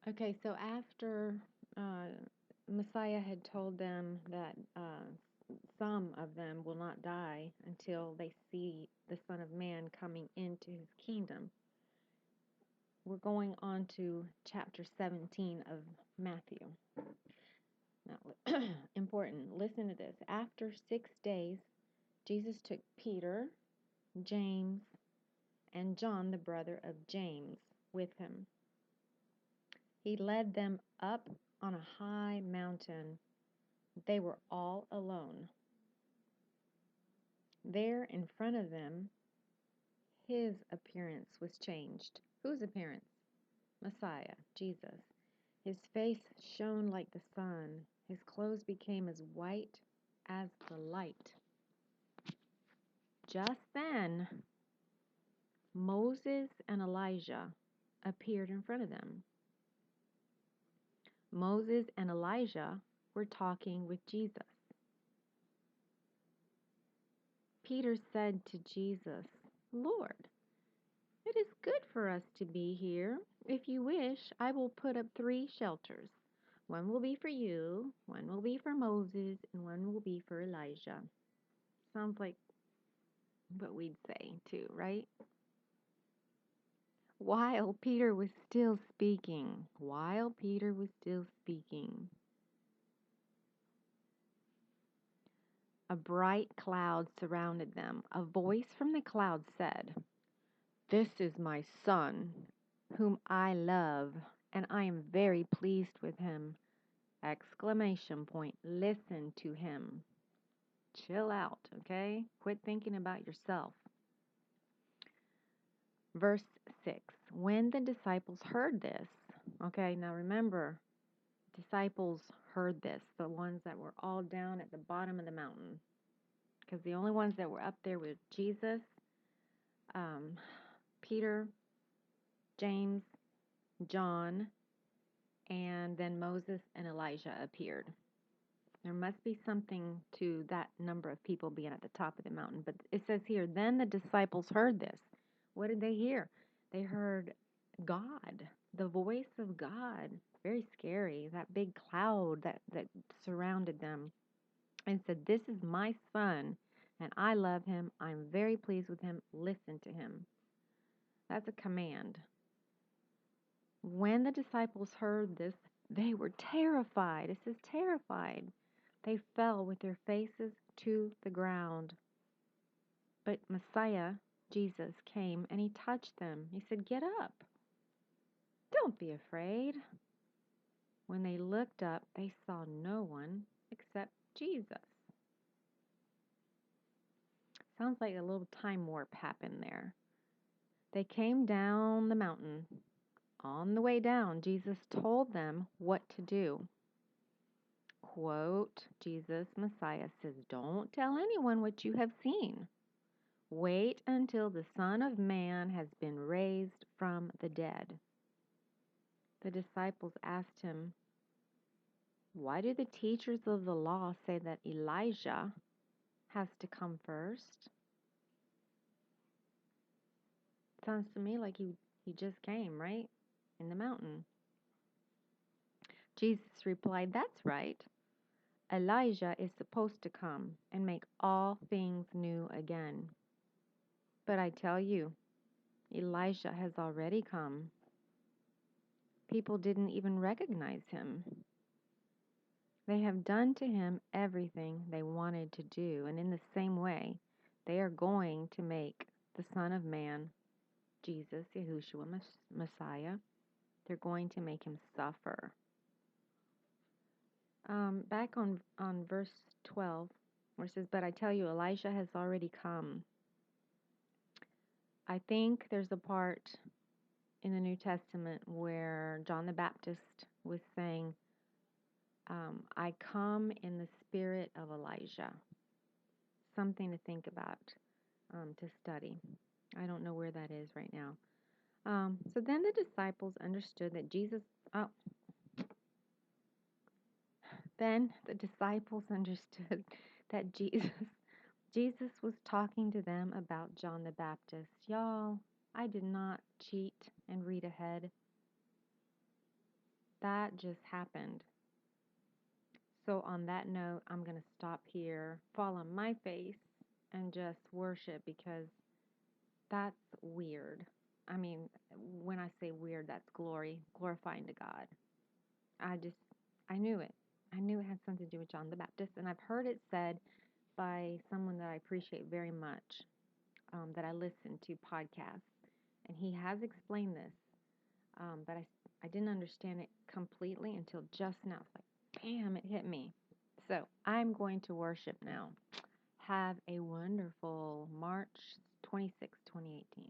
Okay, so after Messiah had told them that some of them will not die until they see the Son of Man coming into his kingdom, we're going on to chapter 17 of Matthew. Now, important, listen to this. After 6 days, Jesus took Peter, James, and John, the brother of James, with him. He led them up on a high mountain. They were all alone. There in front of them, his appearance was changed. Whose appearance? Messiah, Jesus. His face shone like the sun. His clothes became as white as the light. Just then, Moses and Elijah appeared in front of them. Moses and Elijah were talking with Jesus. Peter said to Jesus, Lord, it is good for us to be here. If you wish, I will put up 3 shelters. One will be for you, one will be for Moses, and one will be for Elijah. Sounds like what we'd say too, right? While Peter was still speaking, a bright cloud surrounded them. A voice from the cloud said, This is my son, whom I love, and I am very pleased with him. Exclamation point. Listen to him. Chill out, okay? Quit thinking about yourself. Verse 6. When the disciples heard this, okay, now remember, disciples heard this, the ones that were all down at the bottom of the mountain, because the only ones that were up there were Jesus, Peter, James, John, and then Moses and Elijah appeared. There must be something to that number of people being at the top of the mountain. But it says here, then the disciples heard this. What did they hear? They heard God, the voice of God. Very scary, that big cloud that surrounded them. And said, This is my son, and I love him. I'm very pleased with him. Listen to him. That's a command. When the disciples heard this, they were terrified. It says terrified. They fell with their faces to the ground. But Messiah, Jesus, came and he touched them. He said, Get up. Don't be afraid. When they looked up, they saw no one except Jesus. Sounds like a little time warp happened there. They came down the mountain. On the way down, Jesus told them what to do. Quote, Jesus, Messiah says, Don't tell anyone what you have seen. Wait until the Son of Man has been raised from the dead. The disciples asked him, Why do the teachers of the law say that Elijah has to come first? Sounds to me like he just came, right? In the mountain. Jesus replied, That's right. Elijah is supposed to come and make all things new again. But I tell you, Elijah has already come. People didn't even recognize him. They have done to him everything they wanted to do, and in the same way, they are going to make the Son of Man, Jesus, Yahushua, Messiah, they're going to make him suffer. Back on verse 12, where it says, But I tell you, Elijah has already come. I think there's a part in the New Testament where John the Baptist was saying, I come in the spirit of Elijah. Something to think about, to study. I don't know where that is right now. So then the disciples understood that Jesus was talking to them about John the Baptist. Y'all, I did not cheat and read ahead. That just happened. So, on that note, I'm going to stop here, fall on my face, and just worship because that's weird. I mean, when I say weird, that's glorifying to God. I just, I knew it. I knew it had something to do with John the Baptist, and I've heard it said by someone that I appreciate very much, that I listen to podcasts, and he has explained this, but I didn't understand it completely until just now. It's like, bam, it hit me. So I'm going to worship now. Have a wonderful March 26, 2018.